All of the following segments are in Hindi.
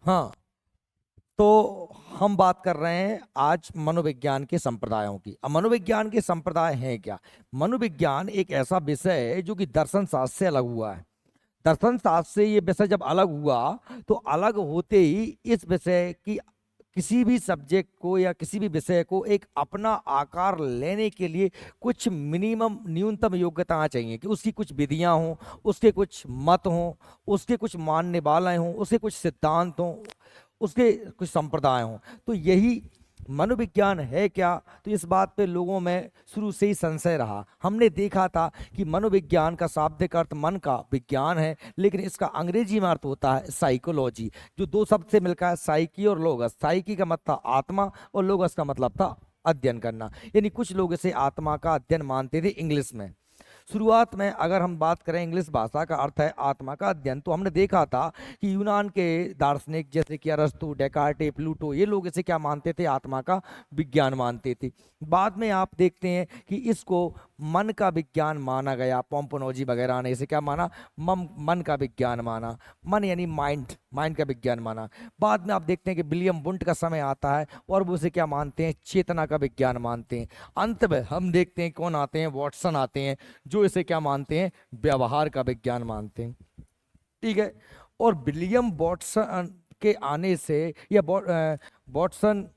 हाँ, तो हम बात कर रहे हैं आज मनोविज्ञान के संप्रदायों की। अब मनोविज्ञान के संप्रदाय हैं क्या? मनोविज्ञान एक ऐसा विषय है जो कि दर्शन शास्त्र से अलग हुआ है। दर्शन शास्त्र से ये विषय जब अलग हुआ तो अलग होते ही इस विषय की किसी भी सब्जेक्ट को या किसी भी विषय को एक अपना आकार लेने के लिए कुछ मिनिमम न्यूनतम योग्यता चाहिए कि उसकी कुछ विधियां हों, उसके कुछ मत हों, उसके कुछ मानने वाले हों, उसके कुछ सिद्धांत हों, उसके कुछ संप्रदाय हों। तो यही मनोविज्ञान है क्या? तो इस बात पे लोगों में शुरू से ही संशय रहा। हमने देखा था कि मनोविज्ञान का शाब्दिक अर्थ मन का विज्ञान है, लेकिन इसका अंग्रेजी में अर्थ होता है साइकोलॉजी, जो दो शब्द से मिलकर है, साइकी और लोगस। साइकी का मतलब था आत्मा और लोगस का मतलब था अध्ययन करना। यानी कुछ लोग इसे आत्मा का अध्ययन मानते थे इंग्लिश में। शुरुआत में अगर हम बात करें इंग्लिश भाषा का अर्थ है आत्मा का अध्ययन, तो हमने देखा था कि यूनान के दार्शनिक जैसे कि अरस्तु, डेकार्टे, प्लूटो, ये लोग इसे क्या मानते थे? आत्मा का विज्ञान मानते थे। बाद में आप देखते हैं कि इसको मन का विज्ञान माना गया। पोम्पोनोजी वगैरह ने इसे क्या माना? मन का विज्ञान माना। मन यानी माइंड, माइंड का विज्ञान माना। बाद में आप देखते हैं कि विलियम वुंट का समय आता है और वो इसे क्या मानते हैं? चेतना का विज्ञान मानते हैं। अंत में हम देखते हैं कौन आते हैं? वॉटसन आते हैं, जो इसे क्या मानते हैं? व्यवहार का विज्ञान मानते हैं। ठीक है। और विलियम वॉटसन के आने से या वॉटसन,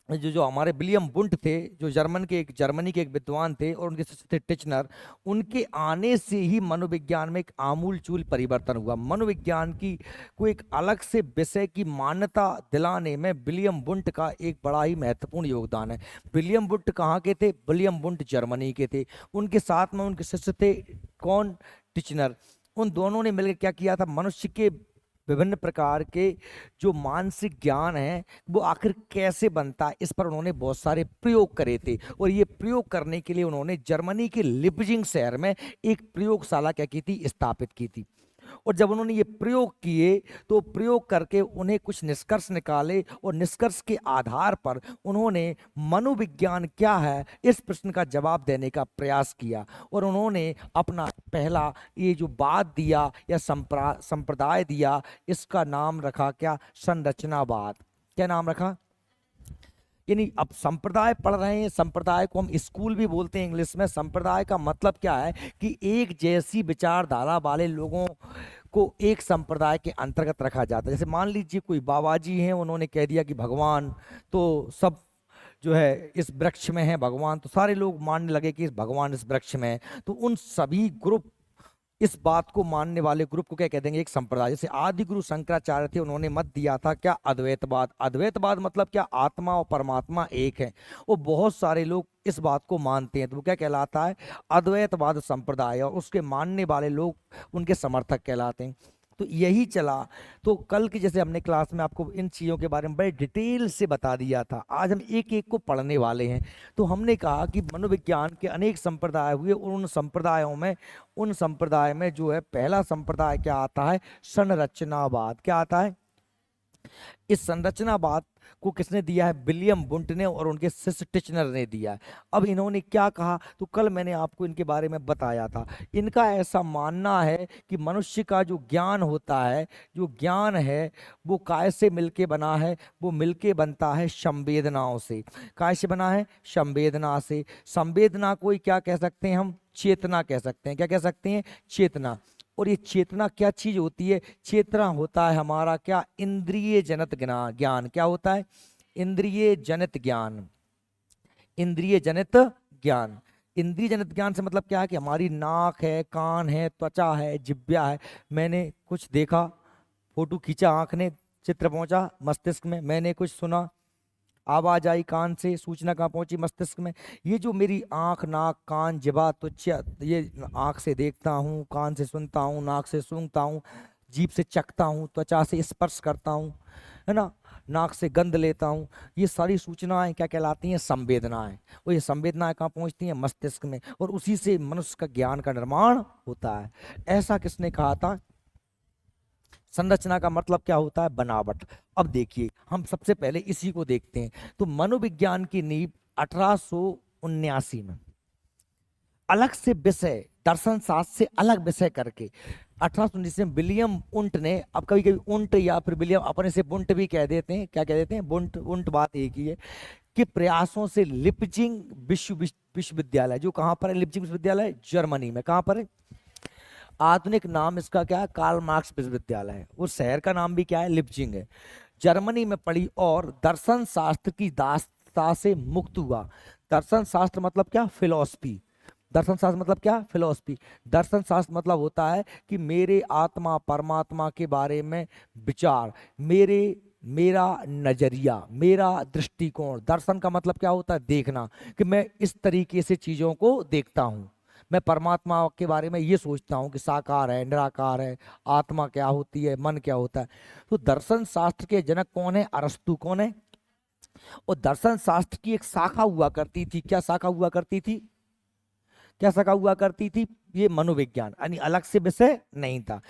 जो जो हमारे विलियम वुंट थे, जो जर्मनी के एक विद्वान थे, और उनके शिष्य थे टिचनर, उनके आने से ही मनोविज्ञान में एक आमूलचूल परिवर्तन हुआ। मनोविज्ञान की को एक अलग से विषय की मान्यता दिलाने में विलियम वुंट का एक बड़ा ही महत्वपूर्ण योगदान है। विलियम वुंट कहाँ के थे? विलियम वुंट जर्मनी के थे। उनके साथ में उनके शिष्य थे कौन? टिचनर। उन दोनों ने मिलकर क्या किया था? मनुष्य के विभिन्न प्रकार के जो मानसिक ज्ञान है वो आखिर कैसे बनता है, इस पर उन्होंने बहुत सारे प्रयोग करे थे। और ये प्रयोग करने के लिए उन्होंने जर्मनी के लिपजिंग शहर में एक प्रयोगशाला क्या की थी? स्थापित की थी। और जब उन्होंने ये प्रयोग किए तो प्रयोग करके उन्हें कुछ निष्कर्ष निकाले, और निष्कर्ष के आधार पर उन्होंने मनोविज्ञान क्या है इस प्रश्न का जवाब देने का प्रयास किया। और उन्होंने अपना पहला ये जो बात दिया या संप्रदाय दिया, इसका नाम रखा क्या? संरचनावाद। क्या नाम रखा? यानी अब संप्रदाय पढ़ रहे हैं, संप्रदाय को हम स्कूल भी बोलते हैं इंग्लिश में। संप्रदाय का मतलब क्या है? कि एक जैसी विचारधारा वाले लोगों को एक संप्रदाय के अंतर्गत रखा जाता है। जैसे मान लीजिए कोई बाबा जी हैं, उन्होंने कह दिया कि भगवान तो सब जो है इस वृक्ष में है भगवान, तो सारे लोग मानने लगे कि इस भगवान इस वृक्ष में है। तो उन सभी ग्रुप, इस बात को मानने वाले ग्रुप को क्या कह देंगे? एक संप्रदाय। जैसे आदि गुरु शंकराचार्य थे, उन्होंने मत दिया था क्या? अद्वैतवाद। अद्वैतवाद मतलब क्या? आत्मा और परमात्मा एक है। वो बहुत सारे लोग इस बात को मानते हैं, तो वो क्या कहलाता है? अद्वैतवाद संप्रदाय। और उसके मानने वाले लोग उनके समर्थक कहलाते हैं। तो यही चला। तो कल की जैसे हमने क्लास में आपको इन चीज़ों के बारे में बड़े डिटेल से बता दिया था, आज हम एक एक को पढ़ने वाले हैं। तो हमने कहा कि मनोविज्ञान के अनेक संप्रदाय हुए, और उन संप्रदाय में जो है पहला संप्रदाय क्या आता है? संरचनावाद। क्या आता है? इस संरचनावाद को किसने दिया है? विलियम वुंट ने और उनके शिष्य टिचनर ने दिया है। अब इन्होंने क्या कहा? तो कल मैंने आपको इनके बारे में बताया था। इनका ऐसा मानना है कि मनुष्य का जो ज्ञान होता है, जो ज्ञान है वो काय से मिलके बना है? वो मिलके बनता है संवेदनाओं से। काय से बना है? संवेदना से। संवेदना को ही क्या कह सकते हैं हम? चेतना कह सकते हैं। क्या कह सकते हैं? चेतना। और ये चेतना क्या चीज होती है? चेतना होता है हमारा क्या? इंद्रिय जनित ज्ञान। क्या होता है? इंद्रिय जनित ज्ञान। इंद्रिय जनित ज्ञान। इंद्रिय जनित ज्ञान से मतलब क्या है? कि हमारी नाक है, कान है, त्वचा है, जिह्वा है। मैंने कुछ देखा, फोटो खींचा, आंख ने चित्र पहुंचा मस्तिष्क में, मैंने कुछ सुना, आवाज आई कान से, सूचना कहाँ पहुंची? मस्तिष्क में। ये जो मेरी आंख, नाक, कान, जिह्वा, त्वचा, ये आंख से देखता हूँ, कान से सुनता हूँ, नाक से सूंघता हूँ, जीभ से चखता हूँ, त्वचा से स्पर्श करता हूँ, है ना, नाक से गंध लेता हूँ, ये सारी सूचनाएं क्या कहलाती हैं? संवेदनाएं। और ये संवेदनाएं कहाँ पहुंचती हैं? मस्तिष्क में। और उसी से मनुष्य का ज्ञान का निर्माण होता है। ऐसा किसने कहा था? संरचना का मतलब क्या होता है? बनावट। अब देखिए, हम सबसे पहले इसी को देखते हैं। तो मनोविज्ञान की नींव 1879 में अलग से विषय, दर्शन शास्त्र से अलग विषय करके 1819 में विलियम उंट ने, अब कभी कभी उंट या फिर विलियम अपने से बुंट भी कह देते हैं, क्या कह देते हैं, बुंट उंट, बात एक ही है, के प्रयासों से लिपजिंग विश्वविद्यालय, जो कहाँ पर है, लिपजिंग विश्वविद्यालय जर्मनी में, कहाँ पर है, आधुनिक नाम इसका क्या है, कार्ल मार्क्स विश्वविद्यालय है, उस शहर का नाम भी क्या है, लिपजिंग है, जर्मनी में पढ़ी और दर्शन शास्त्र की दासता से मुक्त हुआ। दर्शन शास्त्र मतलब क्या, फिलॉसफी। दर्शन शास्त्र मतलब क्या, फिलॉसफी। दर्शन शास्त्र मतलब होता है कि मेरे आत्मा परमात्मा के बारे में विचार, मेरा नजरिया, मेरा दृष्टिकोण। दर्शन का मतलब क्या होता है, देखना, कि मैं इस तरीके से चीजों को देखता हूं, मैं परमात्मा के बारे में ये सोचता हूँ कि साकार है, निराकार है, आत्मा क्या होती है, मन क्या होता है। तो दर्शन शास्त्र के जनक कौन है, अरस्तु। कौन है, और दर्शन शास्त्र की एक शाखा हुआ करती थी, क्या शाखा हुआ करती थी, क्या शाखा हुआ करती थी, ये मनोविज्ञान, यानी अलग से विषय नहीं था।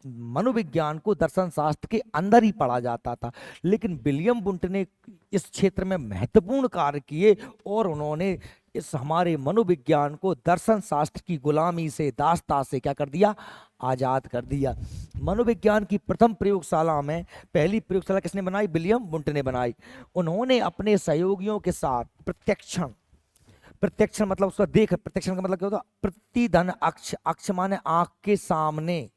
मनोविज्ञान को दर्शन शास्त्र के अंदर ही पढ़ा जाता था, लेकिन विलियम बुंट ने इस क्षेत्र में महत्वपूर्ण कार्य किए और उन्होंने इस हमारे मनोविज्ञान को दर्शन शास्त्र की गुलामी से, दासता से क्या कर दिया, आजाद कर दिया। मनोविज्ञान की प्रथम प्रयोगशाला में, पहली प्रयोगशाला किसने बनाई, विलियम बुंट ने बनाई। उन्होंने अपने सहयोगियों के साथ प्रत्यक्षण, प्रत्यक्षण मतलब उसका देख, प्रत्यक्षण का मतलब क्या होता, प्रतिधन अक्ष, अक्ष माने आंख के सामने,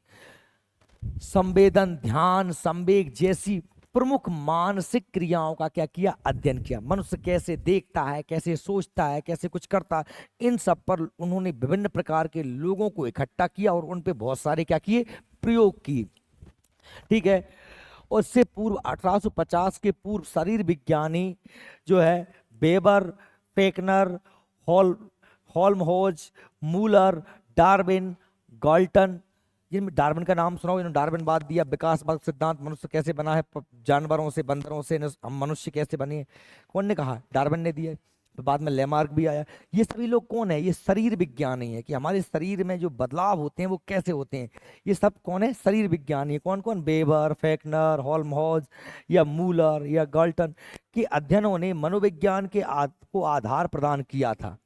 संवेदन, ध्यान, संवेग जैसी प्रमुख मानसिक क्रियाओं का क्या किया, अध्ययन किया। मनुष्य कैसे देखता है, कैसे सोचता है, कैसे कुछ करता है, इन सब पर उन्होंने विभिन्न प्रकार के लोगों को इकट्ठा किया और उन पे बहुत सारे क्या किए, प्रयोग किए। ठीक है, और इससे पूर्व 1850 के पूर्व शरीर विज्ञानी जो है Weber, Fechner, Hall Helmholtz, Muller, Darwin, Galton, जिनमें डार्विन का नाम सुना हो, इन्होंने डार्विनवाद दिया, विकासवाद सिद्धांत, मनुष्य कैसे बना है, जानवरों से, बंदरों से हम मनुष्य कैसे बने हैं, कौन ने कहा, डार्विन ने दिया है। तो बाद में लेमार्क भी आया। ये सभी लोग कौन है, ये शरीर विज्ञानी है, कि हमारे शरीर में जो बदलाव होते हैं वो कैसे होते हैं, ये सब कौन है, शरीर विज्ञानी है। कौन कौन, वेबर, फेकनर, हॉल्महोज या मूलर या गाल्टन के अध्ययनों ने मनोविज्ञान के को आधार प्रदान किया था।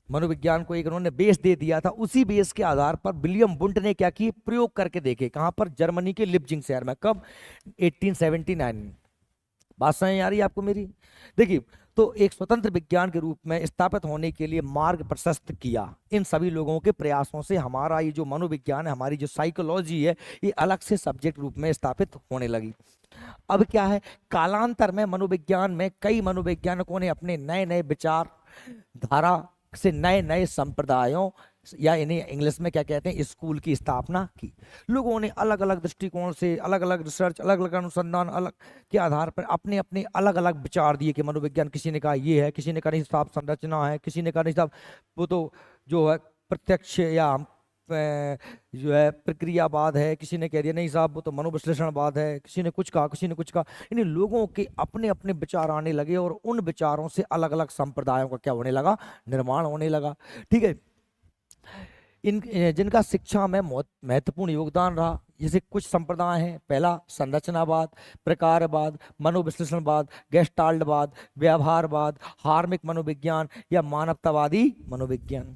मनोविज्ञान को एक उन्होंने बेस दे दिया था, उसी बेस के आधार पर विलियम बुंट ने क्या किए, प्रयोग करके देखे, कहां पर, जर्मनी के लिपजिंग शहर में, कब, 1879 में। बात समझ आ रही है आपको मेरी, देखिए। तो एक स्वतंत्र विज्ञान के रूप में स्थापित होने के लिए मार्ग प्रशस्त किया इन सभी लोगों के प्रयासों से। हमारा ये जो मनोविज्ञान है, हमारी जो साइकोलॉजी है, ये अलग से सब्जेक्ट रूप में स्थापित होने लगी। अब क्या है, कालांतर में मनोविज्ञान में कई मनोवैज्ञानिकों ने अपने नए नए विचार धारा से नए नए संप्रदायों, या इन्हें इंग्लिश में क्या कहते हैं, स्कूल की स्थापना की। लोगों ने अलग अलग दृष्टिकोण से, अलग अलग रिसर्च, अलग अलग अनुसंधान, अलग के आधार पर अपने अपने अलग अलग विचार दिए कि मनोविज्ञान, किसी ने कहा ये है, किसी ने कहा नहीं साहब संरचना है, किसी ने कहा नहीं साहब वो तो जो है प्रत्यक्ष या जो है प्रक्रियावाद है, किसी ने कह दिया नहीं साहब वो तो मनोविश्लेषणवाद है, किसी ने कुछ कहा, किसी ने कुछ कहा। यानी लोगों के अपने अपने विचार आने लगे और उन विचारों से अलग अलग संप्रदायों का क्या होने लगा, निर्माण होने लगा। ठीक है, इन जिनका शिक्षा में महत्वपूर्ण योगदान रहा, जैसे कुछ संप्रदाय हैं, पहला संरचनावाद, प्रकारवाद, मनोविश्लेषणवाद, गेस्टाल्टवाद, व्यवहारवाद, हार्मिक मनोविज्ञान या मानवतावादी मनोविज्ञान।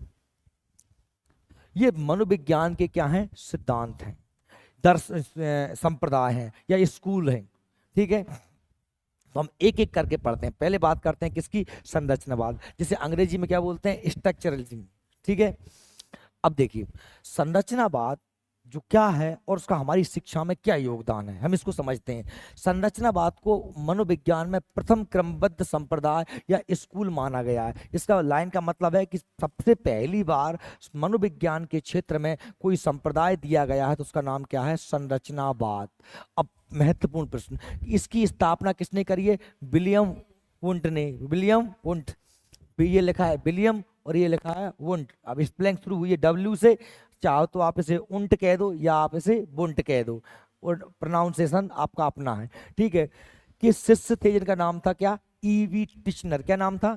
ये मनोविज्ञान के क्या हैं, सिद्धांत हैं, संप्रदाय हैं या स्कूल हैं। ठीक है, तो हम एक एक करके पढ़ते हैं। पहले बात करते हैं किसकी, संरचनावाद, जिसे अंग्रेजी में क्या बोलते हैं, स्ट्रक्चरलिज्म। ठीक है, अब देखिए संरचनावाद जो क्या है और उसका हमारी शिक्षा में क्या योगदान है, हम इसको समझते हैं। संरचनावाद को मनोविज्ञान में प्रथम क्रमबद्ध संप्रदाय या स्कूल माना गया है। इसका लाइन का मतलब है कि सबसे पहली बार मनोविज्ञान के क्षेत्र में कोई संप्रदाय दिया गया है तो उसका नाम क्या है, संरचनावाद। अब महत्वपूर्ण प्रश्न, इसकी स्थापना किसने करी है, विलियम वुंट ने। विलियम वुंट, ये लिखा है विलियम और ये लिखा है वुंट। अब स्पेलिंग शुरू हुई है डब्ल्यू से, चाहो तो आप इसे उंट कह दो या आप इसे बुंट कह दो, और प्रोनाउंसिएशन आपका अपना है। ठीक है, कि शिष्य थे जिनका नाम था क्या, ईवी टिचनर। क्या नाम था,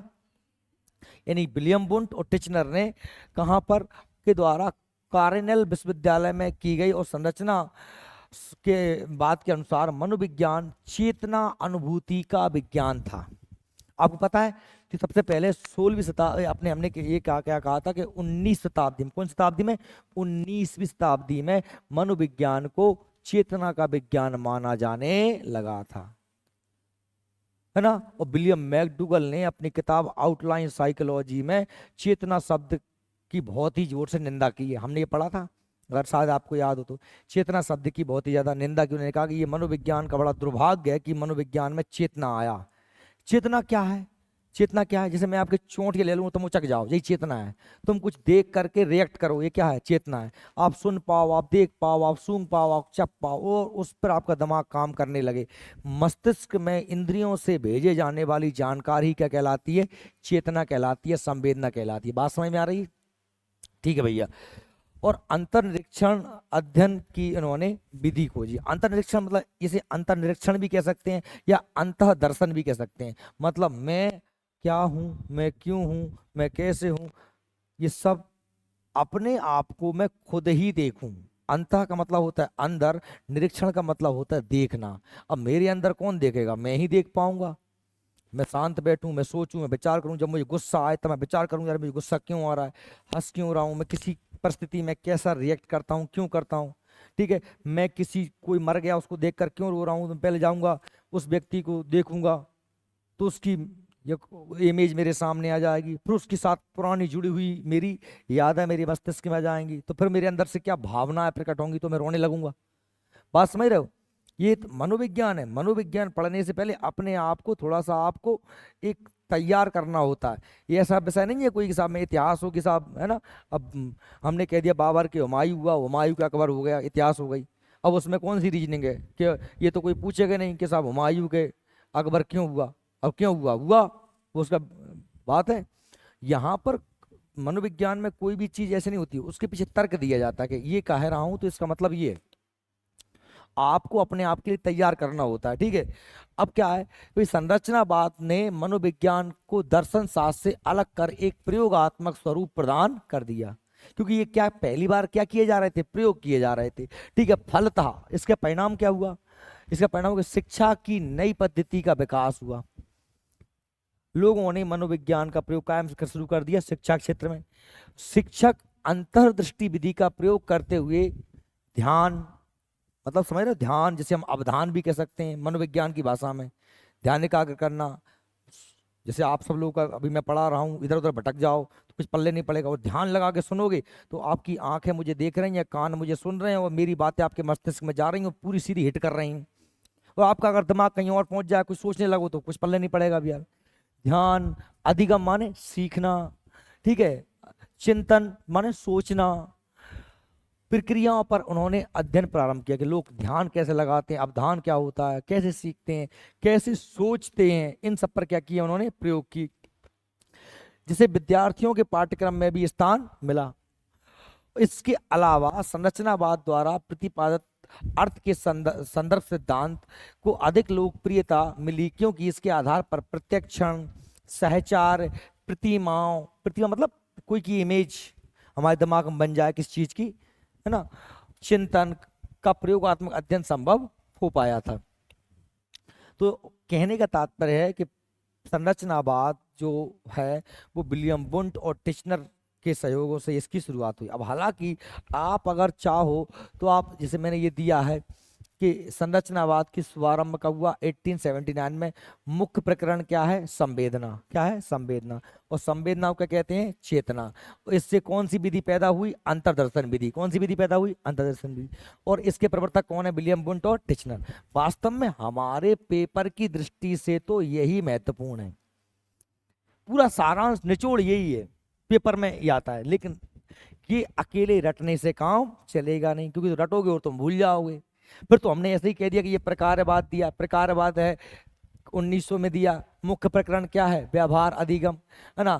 यानी विलियम बुंट और टिचनर ने कहां पर के द्वारा कार्नेल विश्वविद्यालय में की गई। और संरचना के बात के अनुसार मनोविज्ञान चेतना अनुभूति का विज्ञान था। आपको पता है कि सबसे पहले 16वीं शताब्दी अपने हमने ये क्या क्या कहा था कि 19 शताब्दी में, कौन शताब्दी में, 19वीं शताब्दी में मनोविज्ञान को चेतना का विज्ञान माना जाने लगा था, है ना। और विलियम मैकडूगल ने अपनी किताब आउटलाइन साइकोलॉजी में चेतना शब्द की बहुत ही जोर से निंदा की है। हमने ये पढ़ा था, अगर शायद आपको याद हो तो। चेतना शब्द की बहुत ही ज्यादा निंदा की, उन्होंने कहा कि ये मनोविज्ञान का बड़ा दुर्भाग्य है कि मनोविज्ञान में चेतना आया। चेतना क्या है? चेतना क्या है? जैसे मैं आपके चोट के ले लूं, तुम उचक जाओ, यही चेतना है। तुम कुछ देख करके रिएक्ट करो, ये क्या है? चेतना है। आप सुन पाओ, आप देख पाओ, आप सूंघ पाओ, आप चप पाओ और उस पर आपका दिमाग काम करने लगे। मस्तिष्क में इंद्रियों से भेजे जाने वाली जानकारी क्या कहलाती है? चेतना कहलाती है, संवेदना कहलाती है। बात समझ में आ रही है? ठीक है भैया। और अंतर्निरीक्षण अध्ययन की इन्होंने विधि खोजी। अंतर्निरीक्षण मतलब इसे अंतर्निरीक्षण भी कह सकते हैं या अंतः दर्शन भी कह सकते हैं। मतलब मैं क्या हूं, मैं क्यों हूं, मैं कैसे हूं, ये सब अपने आप को मैं खुद ही देखूं। अंतः का मतलब होता है अंदर, निरीक्षण का मतलब होता है देखना। अब मेरे अंदर कौन देखेगा? मैं ही देख पाऊंगा। मैं शांत बैठूं, मैं सोचूं, मैं विचार करूं। जब मुझे गुस्सा आए तो मैं विचार करूं, यार मुझे गुस्सा क्यों आ रहा है, हंस क्यों रहा हूं, मैं किसी परिस्थिति में कैसा रिएक्ट करता हूं, क्यों करता हूं। ठीक है, मैं किसी कोई मर गया उसको देखकर क्यों रो रहा हूं, तो पहले जाऊंगा उस व्यक्ति को देखूंगा तो उसकी इमेज मेरे सामने आ जाएगी। फिर उसके साथ पुरानी जुड़ी हुई मेरी यादें मेरे मस्तिष्क में आ जाएंगी, तो फिर मेरे अंदर से क्या भावनाएं प्रकट होंगी, तो मैं रोने लगूंगा। बात समझ रहे हो? ये तो मनोविज्ञान है। मनोविज्ञान पढ़ने से पहले अपने आप को थोड़ा सा आपको एक तैयार करना होता है। ये ऐसा विषय नहीं है कोई कि साहब में इतिहास हो कि साहब, है ना। अब हमने कह दिया बाबर के हुमायूं हुआ, हुमायूं का अकबर हो गया, इतिहास हो गई। अब उसमें कौन सी रीजनिंग है कि ये तो कोई पूछेगा नहीं कि साहब हुमायूं के अकबर क्यों हुआ। अब क्यों हुआ हुआ वो उसका बात है। यहाँ पर मनोविज्ञान में कोई भी चीज ऐसे नहीं होती, उसके पीछे तर्क दिया जाता है कि ये कह रहा हूं तो इसका मतलब ये है। आपको अपने आप के लिए तैयार करना होता है। ठीक है। अब क्या है, तो संरचनावाद ने मनोविज्ञान को दर्शन शास्त्र से अलग कर एक प्रयोगात्मक स्वरूप प्रदान कर दिया। क्योंकि ये क्या पहली बार क्या किए जा रहे थे? प्रयोग किए जा रहे थे। ठीक है। फलतः इसका परिणाम क्या हुआ? इसका परिणाम कि शिक्षा की नई पद्धति का विकास हुआ। लोगों ने मनोविज्ञान का प्रयोग कायम से शुरू कर दिया शिक्षा क्षेत्र में। शिक्षक अंतर्दृष्टि विधि का प्रयोग करते हुए ध्यान, मतलब समझ रहे हो, ध्यान जिसे हम अवधान भी कह सकते हैं मनोविज्ञान की भाषा में, ध्यान एकाग्र करना। जैसे आप सब लोग का अभी मैं पढ़ा रहा हूँ, इधर उधर भटक जाओ तो कुछ पल्ले नहीं पड़ेगा। और ध्यान लगा के सुनोगे तो आपकी आंखें मुझे देख रही हैं, कान मुझे सुन रहे हैं और मेरी बातें आपके मस्तिष्क में जा रही हैं, पूरी सीधी हिट कर रही हैं। और आपका अगर दिमाग कहीं और पहुंच जाए, कुछ सोचने लगो तो कुछ पल्ले नहीं पड़ेगा भी यार। ध्यान, अधिगम माने सीखना, ठीक है, चिंतन माने सोचना। प्रक्रियाओं पर उन्होंने अध्ययन प्रारंभ किया कि लोग ध्यान कैसे लगाते हैं, अवधान क्या होता है, कैसे सीखते हैं, कैसे सोचते हैं। इन सब पर क्या किया उन्होंने? प्रयोग की, जिसे विद्यार्थियों के पाठ्यक्रम में भी स्थान मिला। इसके अलावा संरचनावाद द्वारा प्रतिपादित अर्थ के संदर्भ सिद्धांत को अधिक लोकप्रियता मिली, क्योंकि इसके आधार पर प्रत्यक्षण, सहचार, प्रतिमा मतलब कोई की इमेज हमारे दिमाग में बन जाए किस चीज की, है ना, चिंतन का प्रयोगात्मक अध्ययन संभव हो पाया था। तो कहने का तात्पर्य है कि संरचनावाद जो है वो विलियम वुंट और टिचनर के सहयोगों से इसकी शुरुआत हुई। अब हालांकि आप अगर चाहो तो आप, जैसे मैंने ये दिया है कि संरचनावाद की शुभारंभ कब हुआ? 1879 में। मुख्य प्रकरण क्या है? संवेदना। क्या है? संवेदना। और संवेदनाओं क्या कहते हैं? चेतना। इससे कौन सी विधि पैदा हुई? अंतर्दर्शन विधि। कौन सी विधि पैदा हुई? अंतर्दर्शन विधि। और इसके प्रवर्तक कौन है? विलियम वुंट और टिचनर। वास्तव में हमारे पेपर की दृष्टि से तो यही महत्वपूर्ण है। पूरा सारांश निचोड़ यही है, पेपर में ही आता है। लेकिन ये अकेले रटने से काम चलेगा नहीं, क्योंकि तो रटोगे और तुम भूल जाओगे। फिर तो हमने ऐसे ही कह दिया कि ये प्रकारवाद दिया, प्रकारवाद है 1900 में दिया। मुख्य प्रकरण क्या है? व्यवहार अधिगम, है ना।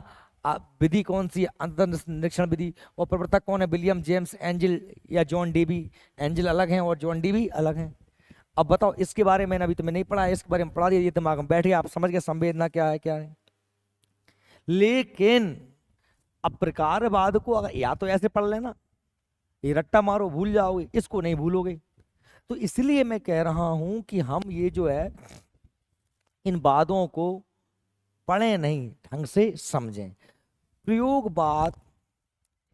विधि कौन सी? अंतर्निरीक्षण विधि। और प्रवर्तक कौन है? विलियम जेम्स एंजिल या जॉन डीबी। एंजिल अलग हैं और जॉन डीबी अलग हैं। अब बताओ, इसके बारे में अभी तुम्हें नहीं पढ़ा है, इसके बारे में पढ़ा दिया, ये दिमाग में बैठ गया, आप समझ गए संवेदना क्या है क्या है। लेकिन अब प्रकारवाद को अगर या तो ऐसे पढ़ लेना, ये रट्टा मारो भूल जाओगे, इसको नहीं भूलोगे। तो इसलिए मैं कह रहा हूं कि हम ये जो है इन वादों को पढ़ें नहीं, ढंग से समझें। प्रयोगवाद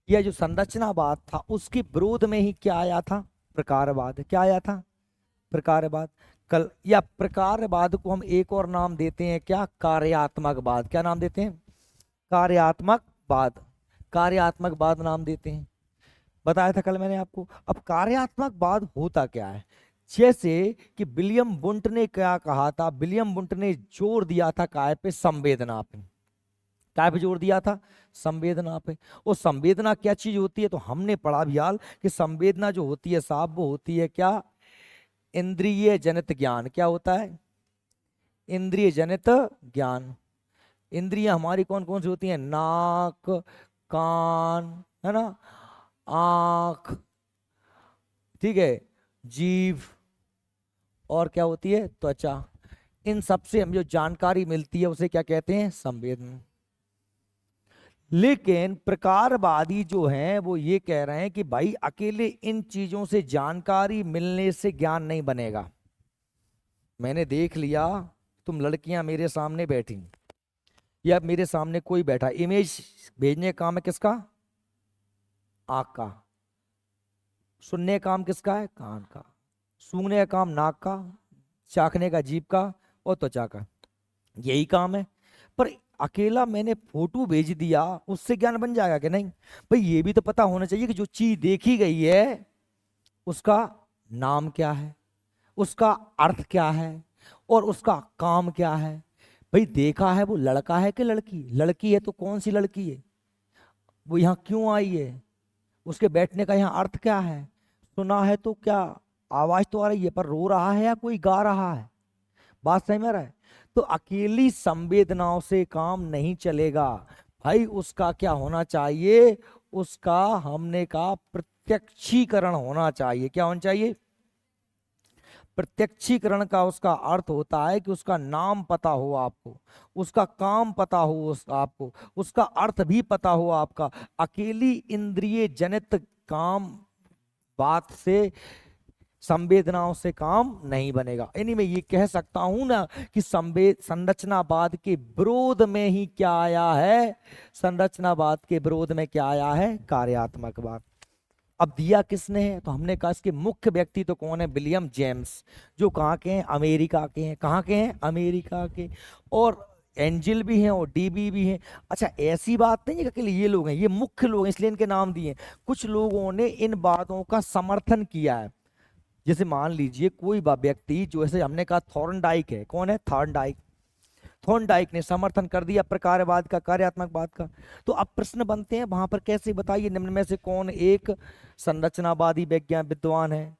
या जो संरचनावाद था उसके विरोध में ही क्या आया था? प्रकारवाद। क्या आया था? प्रकारवाद। कल या प्रकारवाद को हम एक और नाम देते हैं क्या? कार्यात्मकवाद। क्या नाम देते हैं? कार्यात्मकवाद। कार्यात्मकवाद नाम देते हैं, बताया था कल मैंने आपको। अब कार्यात्मकवाद होता क्या है? जैसे कि विलियम वुंट ने क्या कहा था? विलियम वुंट ने जोर दिया था काय पे? संवेदना पे। काय पे जोर दिया था? संवेदना पे। और संवेदना क्या चीज होती है? तो हमने पढ़ा भी हाल कि संवेदना जो होती है साहब, वो होती है क्या? इंद्रिय जनित ज्ञान। क्या होता है? इंद्रिय जनित ज्ञान। इंद्रियां हमारी कौन कौन सी होती हैं? नाक, कान, है ना, आंख, ठीक है, जीभ, और क्या होती है? त्वचा। इन सब से हम जो जानकारी मिलती है उसे क्या कहते हैं? संवेदना। लेकिन प्रकारवादी जो हैं वो ये कह रहे हैं कि भाई अकेले इन चीजों से जानकारी मिलने से ज्ञान नहीं बनेगा। मैंने देख लिया, तुम लड़कियां मेरे सामने बैठी या मेरे सामने कोई बैठा, इमेज भेजने का काम है किसका? आंख का। सुनने का काम किसका है? कान का। सूंघने का काम नाक का। चाखने का जीभ का। और त्वचा का। यही काम है। पर अकेला मैंने फोटो भेज दिया उससे ज्ञान बन जाएगा कि नहीं? भाई ये भी तो पता होना चाहिए कि जो चीज देखी गई है उसका नाम क्या है, उसका अर्थ क्या है, और उसका काम क्या है। भाई देखा है वो लड़का है कि लड़की? लड़की है तो कौन सी लड़की है? वो यहाँ क्यों आई है? उसके बैठने का यहाँ अर्थ क्या है? सुना है तो क्या आवाज तो आ रही है, पर रो रहा है या कोई गा रहा है? बात समझ में आ रहा है? तो अकेली संवेदनाओं से काम नहीं चलेगा भाई। उसका क्या होना चाहिए? उसका हमने कहा प्रत्यक्षीकरण होना चाहिए। क्या होना चाहिए? प्रत्यक्षीकरण का उसका अर्थ होता है कि उसका नाम पता हो आपको, उसका काम पता हो आपको, उसका अर्थ भी पता हो आपका। अकेली इंद्रिय जनित काम बात से, संवेदनाओं से काम नहीं बनेगा। यानी मैं ये कह सकता हूं ना कि संरचनावाद के विरोध में ही क्या आया है? संरचनावाद के विरोध में क्या आया है? कार्यात्मकवाद। अब दिया किसने है? तो हमने कहा इसके मुख्य व्यक्ति तो कौन है? विलियम जेम्स, जो कहाँ के हैं? अमेरिका के हैं। कहाँ के हैं? अमेरिका के। और एंजिल भी हैं और डीबी भी हैं। अच्छा, ऐसी बात नहीं है कि ये लोग हैं, ये मुख्य लोग हैं इसलिए इनके नाम दिए हैं। कुछ लोगों ने इन बातों का समर्थन किया है। जैसे मान लीजिए कोई व्यक्ति जो, ऐसे हमने कहा थॉर्नडाइक है। कौन है? थॉर्नडाइक। थॉर्नडाइक ने समर्थन कर दिया प्रकारवाद का, कार्यात्मकवाद का। तो अब प्रश्न बनते हैं वहां पर, कैसे? बताइए निम्न में से कौन एक संरचनावादी विद्वान है?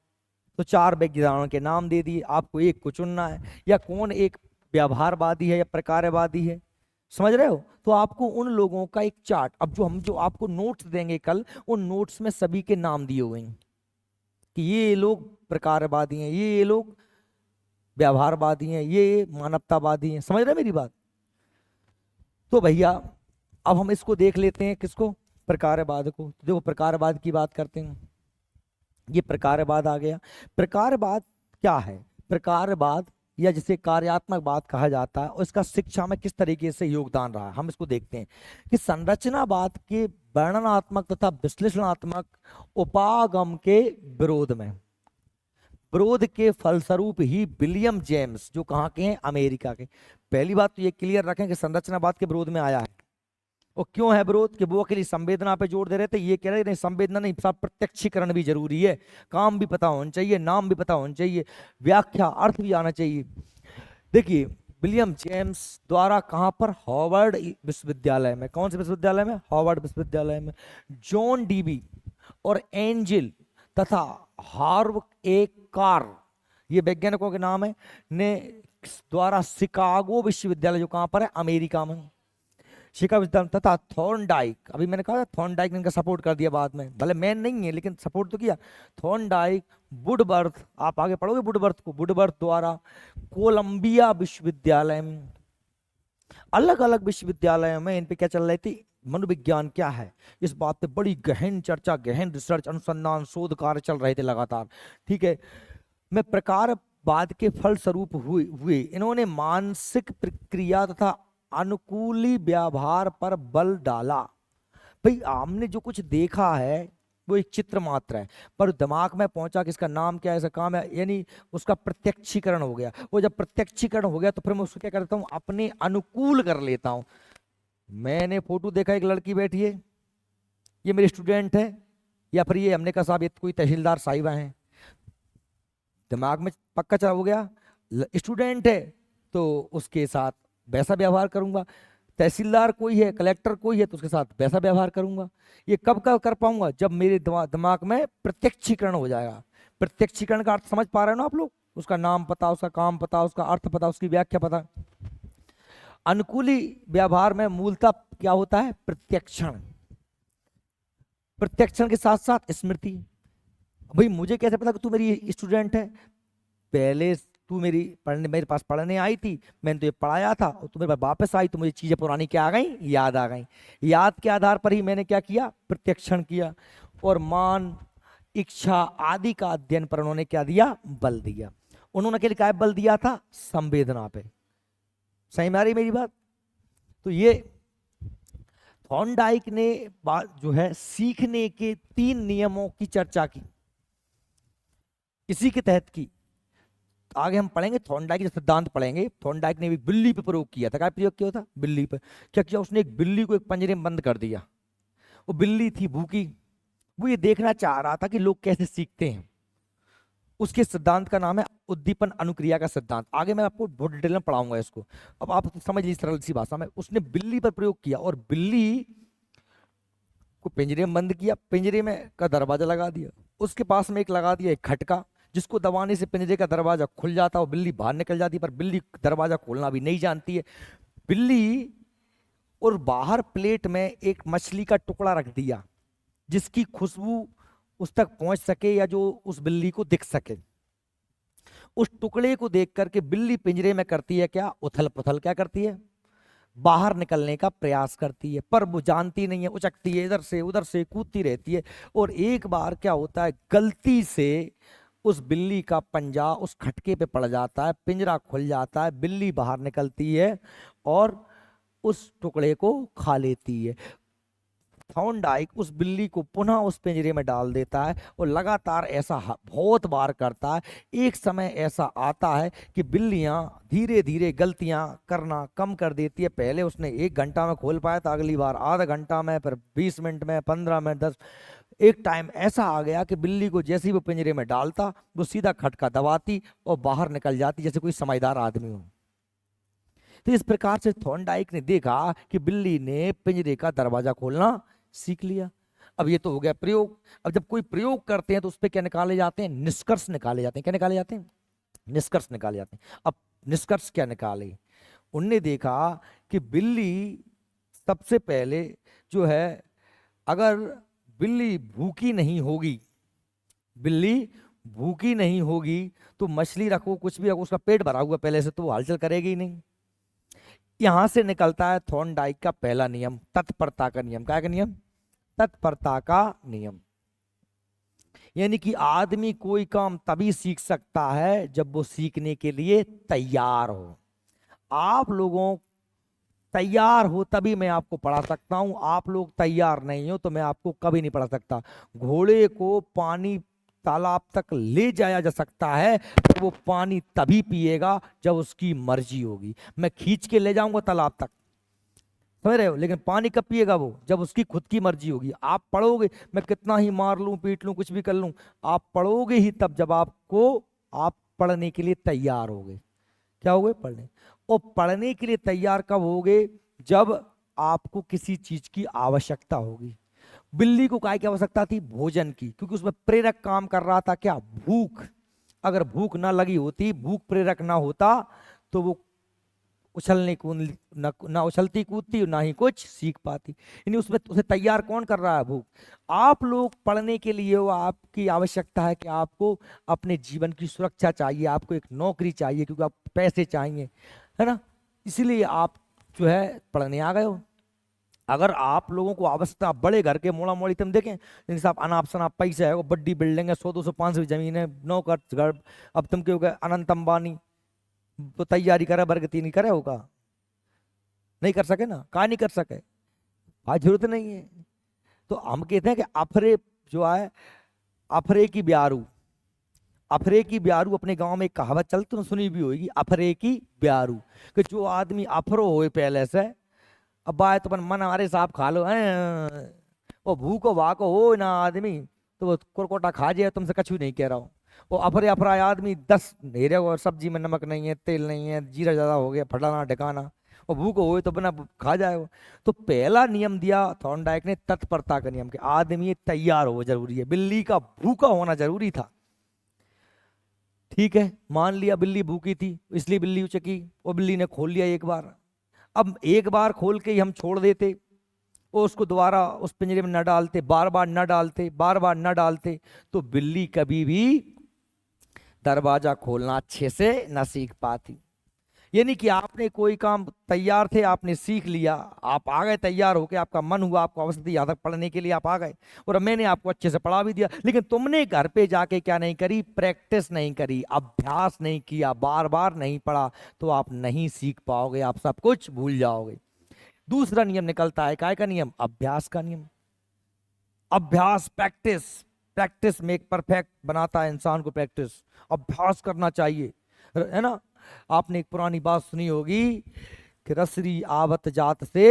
तो चार वैज्ञानिकों के नाम दे दिए, आपको एक को चुनना है। या कौन एक व्यवहारवादी है या प्रकारवादी है? समझ रहे हो? तो आपको उन लोगों का एक चार्ट, अब जो आपको नोट्स देंगे कल, उन नोट्स में सभी के नाम दिए हुए हैं कि ये लोग प्रकारवादी हैं, ये लोग व्यवहारवादी हैं, ये मानवतावादी हैं। समझ रहे हैं मेरी बात? तो भैया अब हम इसको देख लेते हैं, किसको? प्रकारवाद को। तो देखो प्रकारवाद की बात करते हैं। ये प्रकारवाद आ गया। प्रकारवाद क्या है? प्रकारवाद या जिसे कार्यात्मकवाद कहा जाता है, और इसका शिक्षा में किस तरीके से योगदान रहा है, हम इसको देखते हैं। कि संरचनावाद के वर्णनात्मक तथा विश्लेषणात्मक उपागम के विरोध में, विरोध के फलस्वरूप ही विलियम जेम्स, जो कहाँ के हैं? अमेरिका के। पहली बात तो ये क्लियर रखें कि संरचनावाद के विरोध में आया है। और क्यों है विरोध? कि वो अकेली संवेदना पे जोर दे रहे थे, ये कह रहे नहीं संवेदना नहीं, सब प्रत्यक्षीकरण भी जरूरी है, काम भी पता होना चाहिए, नाम भी पता होना चाहिए, व्याख्या अर्थ भी आना चाहिए। देखिए विलियम जेम्स द्वारा कहां पर? हार्वर्ड विश्वविद्यालय में। कौन से विश्वविद्यालय में? हार्वर्ड विश्वविद्यालय में। जॉन डीबी और एंजिल तथा हार्व ए कार, ये वैज्ञानिकों के नाम है, ने द्वारा शिकागो विश्वविद्यालय, जो कहां पर है? अमेरिका में, शिकागो विश्वविद्यालय, तथा थॉर्नडाइक, अभी मैंने कहा थॉर्नडाइक ने इनका सपोर्ट कर दिया बाद में, भले मैन नहीं है लेकिन सपोर्ट तो किया। थॉर्नडाइक, वुडवर्थ, आप आगे पढ़ोगे वुडवर्थ को, वुडवर्थ द्वारा कोलंबिया विश्वविद्यालय में, अलग अलग विश्वविद्यालयों में इन पे क्या चल रही थी? मनोविज्ञान क्या है, इस बात पे बड़ी गहन चर्चा, गहन रिसर्च, अनुसंधान, शोध कार्य चल रहे थे लगातार। ठीक है, मैं प्रकारवाद के फलस्वरूप हुए इन्होंने मानसिक प्रक्रिया तथा अनुकूली व्यवहार पर बल डाला। भाई हमने जो कुछ देखा है वो एक चित्र मात्र है, पर दिमाग में पहुंचा कि इसका नाम क्या है, इसका काम है, यानी उसका प्रत्यक्षीकरण हो गया। वो जब प्रत्यक्षीकरण हो गया तो फिर मैं उसको क्या करता हूँ, अपने अनुकूल कर लेता हूँ। मैंने फोटो देखा, एक लड़की बैठी है, ये मेरी स्टूडेंट है, या फिर ये हमने कहा साहब ये कोई तहसीलदार साहिबा हैं, दिमाग में पक्का चला हो गया स्टूडेंट है तो उसके साथ वैसा व्यवहार करूंगा, तहसीलदार कोई है, कलेक्टर कोई है तो उसके साथ वैसा व्यवहार करूंगा। ये कब कब कर पाऊंगा, जब मेरे दिमाग में प्रत्यक्षीकरण हो जाएगा। प्रत्यक्षीकरण का अर्थ समझ पा रहे हो ना आप लोग, उसका नाम पता, उसका काम पता, उसका अर्थ पता, उसकी व्याख्या पता। अनुकूली व्यवहार में मूलतः क्या होता है, प्रत्यक्षण। प्रत्यक्षण के साथ साथ स्मृति। भाई मुझे कैसे पता कि तू मेरी स्टूडेंट है, पहले तू मेरे पास पढ़ने आई थी, मैंने तुझे पढ़ाया था और तू मेरे पास वापस आई तो मुझे चीजें पुरानी क्या आ गई, याद आ गई। याद के आधार पर ही मैंने क्या किया, प्रत्यक्षण किया। और मान, इच्छा आदि का अध्ययन पर उन्होंने क्या दिया, बल दिया। उन्होंने क्या लिखा है, बल दिया था संवेदना पे। सही में आ रही मेरी बात। तो ये थॉर्नडाइक ने बात जो है सीखने के 3 नियमों की चर्चा की, इसी के तहत की। आगे हम पढ़ेंगे, थॉर्नडाइक के सिद्धांत पढ़ेंगे। थॉर्नडाइक ने भी बिल्ली पे प्रयोग किया था। क्या प्रयोग किया था, बिल्ली पे। क्या किया उसने, एक बिल्ली को एक पंजरे में बंद कर दिया। वो बिल्ली थी भूखी, वो ये देखना चाह रहा था कि लोग कैसे सीखते हैं। उसके सिद्धांत का नाम है उद्दीपन अनुक्रिया का सिद्धांत। आगे मैं आपको बहुत डिटेल में पढ़ाऊंगा इसको, अब आप समझ लीजिए सरल सी भाषा में। उसने बिल्ली पर प्रयोग किया और बिल्ली को पिंजरे में बंद किया, पिंजरे में का दरवाजा लगा दिया, उसके पास में एक लगा दिया एक खटका, जिसको दबाने से पिंजरे का दरवाजा खुल जाता और बिल्ली बाहर निकल जाती। पर बिल्ली दरवाजा खोलना भी नहीं जानती है। बिल्ली और बाहर प्लेट में एक मछली का टुकड़ा रख दिया, जिसकी खुशबू उस तक पहुंच सके या जो उस बिल्ली को दिख सके। उस टुकड़े को देख करके बिल्ली पिंजरे में करती है क्या, उथल पुथल क्या करती है, बाहर निकलने का प्रयास करती है। पर वो जानती नहीं है, उचकती है, इधर से उधर से कूदती रहती है। और एक बार क्या होता है, गलती से उस बिल्ली का पंजा उस खटके पे पड़ जाता है, पिंजरा खुल जाता है, बिल्ली बाहर निकलती है और उस टुकड़े को खा लेती है। थॉर्नडाइक उस बिल्ली को पुनः उस पिंजरे में डाल देता है और लगातार ऐसा बहुत बार करता है। एक समय ऐसा आता है कि बिल्लियां धीरे धीरे गलतियां करना कम कर देती है। पहले उसने 1 घंटा में खोल पाया था, अगली बार आधा घंटा में, फिर 20 मिनट में, 15 मिनट, 10। एक टाइम ऐसा आ गया कि बिल्ली को जैसे ही वो पिंजरे में डालता, वो सीधा खटका दबाती और बाहर निकल जाती, जैसे कोई समझदार आदमी हो। तो इस प्रकार से थॉर्नडाइक ने देखा कि बिल्ली ने पिंजरे का दरवाजा खोलना सीख लिया। अब ये तो हो गया प्रयोग। अब जब कोई प्रयोग करते हैं तो उस पर क्या निकाले जाते हैं, निष्कर्ष निकाले जाते हैं। क्या निकाले जाते हैं, निष्कर्ष निकाले जाते हैं। अब निष्कर्ष क्या निकाले, उनने देखा कि बिल्ली सबसे पहले जो है, अगर बिल्ली भूखी नहीं होगी, बिल्ली भूखी नहीं होगी तो मछली रखो कुछ भी रखो, उसका पेट भरा हुआ पहले से, तो वो हलचल करेगी ही नहीं। यहां से निकलता है थॉर्नडाइक का पहला नियम, तत्परता का नियम। क्या का नियम, तत्परता का नियम। यानी कि आदमी कोई काम तभी सीख सकता है जब वो सीखने के लिए तैयार हो। आप लोगों तैयार हो तभी मैं आपको पढ़ा सकता हूं, आप लोग तैयार नहीं हो तो मैं आपको कभी नहीं पढ़ा सकता। घोड़े को पानी तालाब तक ले जाया जा सकता है, तो वो पानी तभी पिएगा जब उसकी मर्जी होगी। मैं खींच के ले जाऊंगा तालाब तक, समझ रहे हो, लेकिन पानी कब पिएगा वो, जब उसकी खुद की मर्जी होगी। आप पढ़ोगे, मैं कितना ही मार लूं पीट लूं कुछ भी कर लूं, आप पढ़ोगे ही तब जब आप पढ़ने के लिए तैयार होगे। क्या होगे, पढ़ने। और पढ़ने के लिए तैयार कब होगे, जब आपको किसी चीज की आवश्यकता होगी। बिल्ली को काय की आवश्यकता थी, भोजन की, क्योंकि उसमें प्रेरक काम कर रहा था क्या, भूख। अगर भूख ना लगी होती, भूख प्रेरक ना होता, तो वो उछलने कूद ना उछलती कूदती ना ही कुछ सीख पाती। यानी उसमें उसे तैयार कौन कर रहा है, भूख। आप लोग पढ़ने के लिए हो, आपकी आवश्यकता है कि आपको अपने जीवन की सुरक्षा चाहिए, आपको एक नौकरी चाहिए, क्योंकि आप पैसे चाहिए, है ना, इसीलिए आप जो है पढ़ने आ गए हो। अगर आप लोगों को आवश्यकता, बड़े घर के मोड़ा मोड़ी तुम देखें, लेकिन साहब अनाप शनाप पैसा है, वो बड़ी बिल्डिंग है, 100 200 500 जमीन है, 9 घर। अब तुम क्यों गए अनंत अंबानी तो तैयारी करे, वर्ग 3 करे होगा। नहीं कर सके ना, कहा नहीं कर सके, आज जरूरत नहीं है। तो हम कहते हैं कि अफरे जो है, अफरे की ब्यारू, अफरे की ब्यारू, अपने गांव में एक कहावत चलती, तुम सुनी भी होगी, अफरे की ब्यारू, कि जो आदमी अफरो होए पहले से, अब बाय तो मन हमारे साहब खा लो हैं, वो भूखो भाको हो ना आदमी, तो वो कोरकोटा खा जाए, तुमसे कछु नहीं कह रहा हूँ। वो अफरे अफराए आदमी 10 हेरे और सब्जी में नमक नहीं है, तेल नहीं है, जीरा ज्यादा हो गया, फटाना ढकाना, वो भूखो हो तो बिना खा जाए वो। तो पहला नियम दिया थॉर्नडाइक ने तत्परता का नियम, के आदमी तैयार हो जरूरी है, बिल्ली का भूखा होना जरूरी था। ठीक है, मान लिया बिल्ली भूखी थी, इसलिए बिल्ली उचकी, वो बिल्ली ने खोल लिया एक बार। अब एक बार खोल के ही हम छोड़ देते, और उसको दोबारा उस पिंजरे में न डालते, बार बार न डालते, बार बार न डालते, तो बिल्ली कभी भी दरवाजा खोलना अच्छे से न सीख पाती। यानी कि आपने कोई काम तैयार थे, आपने सीख लिया, आप आ गए तैयार होके, आपका मन हुआ, आपको अवस्थी याद पढ़ने के लिए आप आ गए, और मैंने आपको अच्छे से पढ़ा भी दिया, लेकिन तुमने घर पे जाके क्या नहीं करी, प्रैक्टिस नहीं करी, अभ्यास नहीं किया, बार बार नहीं पढ़ा, तो आप नहीं सीख पाओगे, आप सब कुछ भूल जाओगे। दूसरा नियम निकलता है, काय का नियम, अभ्यास का नियम। अभ्यास, प्रैक्टिस, प्रैक्टिस मेक परफेक्ट, बनाता है इंसान को प्रैक्टिस, अभ्यास करना चाहिए, है ना। आपने एक पुरानी बात सुनी होगी कि रसरी आवत जात से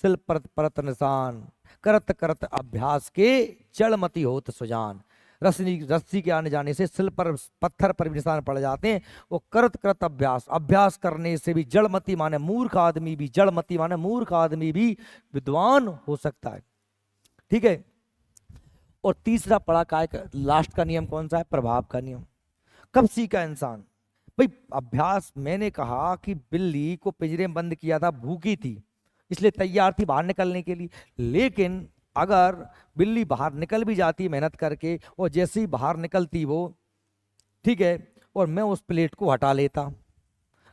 सिल परत परत निशान, करत करत अभ्यास के जड़मती होत सुजान। रस्सी रस्सी के आने जाने से सिल पर पत्थर पर भी निशान पड़ जाते हैं, वो करत करत अभ्यास, अभ्यास करने से भी जड़मती माने मूर्ख आदमी भी, जड़मती माने मूर्ख आदमी भी विद्वान हो सकता है। ठीक है। और तीसरा पड़ा काय, लास्ट का नियम कौन सा है, प्रभाव का नियम। कब सीखा इंसान, भाई अभ्यास, मैंने कहा कि बिल्ली को पिंजरे में बंद किया था, भूखी थी, इसलिए तैयार थी बाहर निकलने के लिए, लेकिन अगर बिल्ली बाहर निकल भी जाती मेहनत करके, और जैसे ही बाहर निकलती वो, ठीक है, और मैं उस प्लेट को हटा लेता,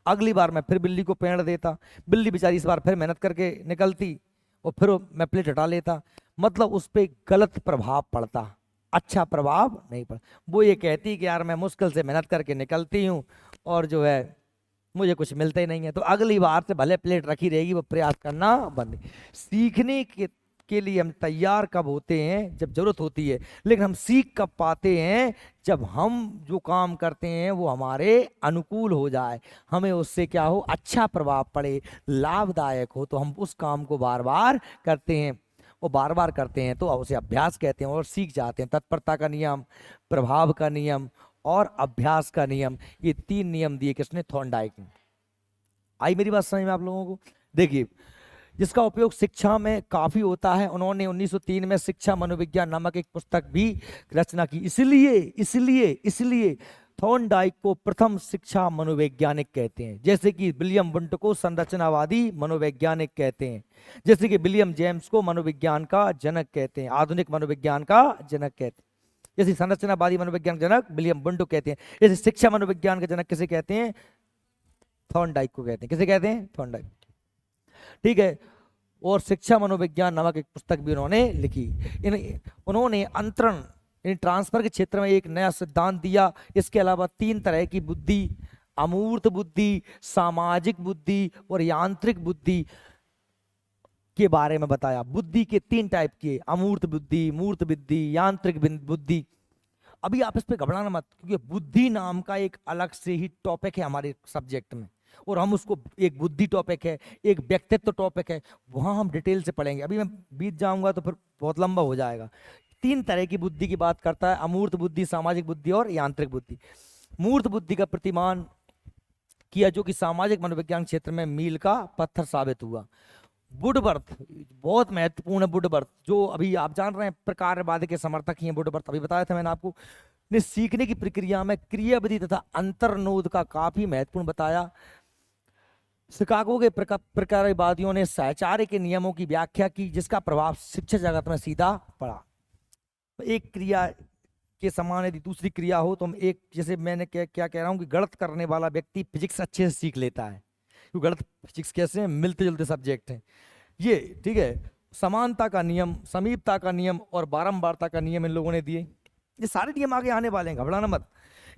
अगली बार मैं फिर बिल्ली को पेड़ देता, बिल्ली बेचारी इस बार फिर मेहनत करके निकलती, और फिर मैं प्लेट हटा लेता, मतलब उस पर गलत प्रभाव पड़ता, अच्छा प्रभाव नहीं पड़ा। वो ये कहती कि यार मैं मुश्किल से मेहनत करके निकलती हूँ, और जो है मुझे कुछ मिलता ही नहीं है, तो अगली बार से भले प्लेट रखी रहेगी, वो प्रयास करना बंद। सीखने के लिए हम तैयार कब होते हैं, जब जरूरत होती है, लेकिन हम सीख कब पाते हैं, जब हम जो काम करते हैं वो हमारे अनुकूल हो जाए, हमें उससे क्या हो, अच्छा प्रभाव पड़े, लाभदायक हो, तो हम उस काम को बार बार करते हैं, और बार बार करते हैं तो उसे अभ्यास कहते हैं, और सीख जाते हैं। तत्परता का नियम, प्रभाव का नियम और अभ्यास का नियम, ये 3 नियम दिए किसने, थॉर्नडाइक ने। आई मेरी बात समझ में आप लोगों को। देखिए, जिसका उपयोग शिक्षा में काफी होता है, उन्होंने 1903 में शिक्षा मनोविज्ञान नामक एक पुस्तक भी रचना की, इसलिए इसलिए इसलिए थॉर्नडाइक को प्रथम शिक्षा मनोवैज्ञानिक कहते हैं, जैसे कि विलियम वुंट को संरचनावादी मनोवैज्ञानिक कहते हैं, जैसे कि विलियम जेम्स को मनोविज्ञान का जनक कहते हैं, आधुनिक मनोविज्ञान का जनक कहते हैं। जैसे संरचनावादी मनोविज्ञान जनक विलियम वुंट कहते हैं, जैसे शिक्षा मनोविज्ञान के जनक किसे कहते हैं, थॉर्नडाइक को कहते हैं। किसे कहते हैं, थॉर्नडाइक। ठीक है। और शिक्षा मनोविज्ञान नामक एक पुस्तक भी उन्होंने लिखी। उन्होंने अंतरण, ट्रांसफर के क्षेत्र में एक नया सिद्धांत दिया। इसके अलावा 3 तरह की बुद्धि, अमूर्त बुद्धि, सामाजिक बुद्धि और यांत्रिक बुद्धि के बारे में बताया। बुद्धि के 3 टाइप की, अमूर्त बुद्धि, मूर्त बुद्धि, यांत्रिक बुद्धि। अभी आप इस पे घबराना मत, क्योंकि बुद्धि नाम का एक अलग से ही टॉपिक है हमारे सब्जेक्ट में, और हम उसको, एक बुद्धि टॉपिक है, एक व्यक्तित्व टॉपिक है, वहां हम डिटेल से पढ़ेंगे। अभी मैं बीत जाऊंगा तो फिर बहुत लंबा हो जाएगा। 3 तरह की बुद्धि की बात करता है, अमूर्त बुद्धि, सामाजिक बुद्धि और यांत्रिक बुद्धि। मूर्त बुद्धि का प्रतिमान किया, जो कि सामाजिक मनोविज्ञान क्षेत्र में मील का पत्थर साबित हुआ। वुडवर्थ बहुत महत्वपूर्ण है। वुडवर्थ, जो अभी आप जान रहे हैं प्रकारवाद के समर्थक ही हैं, वुडवर्थ, अभी बताया था मैंने आपको, ने सीखने की प्रक्रिया में क्रियाविधि तथा अंतर्नोद का काफी महत्वपूर्ण बताया। शिकागो के प्रकारवादियों ने सहचार्य के नियमों की व्याख्या की, जिसका प्रभाव शिक्षा जगत में सीधा पड़ा। एक क्रिया के समान यदि दूसरी क्रिया हो, तो हम एक, जैसे मैंने क्या कह रहा हूं कि गणित करने वाला व्यक्ति फिजिक्स अच्छे से सीख लेता है, क्योंकि गणित फिजिक्स कैसे हैं, मिलते जुलते सब्जेक्ट हैं ये। ठीक है। समानता का नियम, समीपता का नियम और बारंबारता का नियम इन लोगों ने दिए। ये सारे नियम आगे आने वाले हैं, घबराना मत।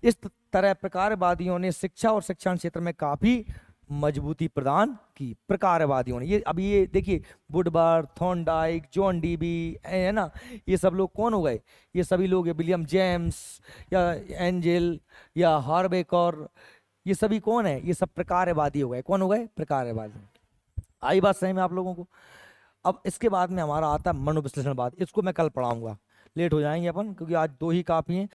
इस तरह प्रकारवादियों ने शिक्षा और शिक्षण क्षेत्र में काफी मजबूती प्रदान की। प्रकारवादियों ने, ये अभी ये देखिए, वुडवर्थ, थॉर्नडाइक, जॉन डीबी, है ना, ये सब लोग कौन हो गए? ये सभी लोग, विलियम जेम्स या एंजल या हार्वेकर, ये सभी कौन है? ये सब प्रकारवादी हो गए। कौन हो गए? प्रकारवादी। आई बात सही में आप लोगों को? अब इसके बाद में हमारा आता है मनोविश्लेषणवाद। इसको मैं कल पढ़ाऊंगा, लेट हो जाएंगे अपन क्योंकि आज दो ही काफी हैं।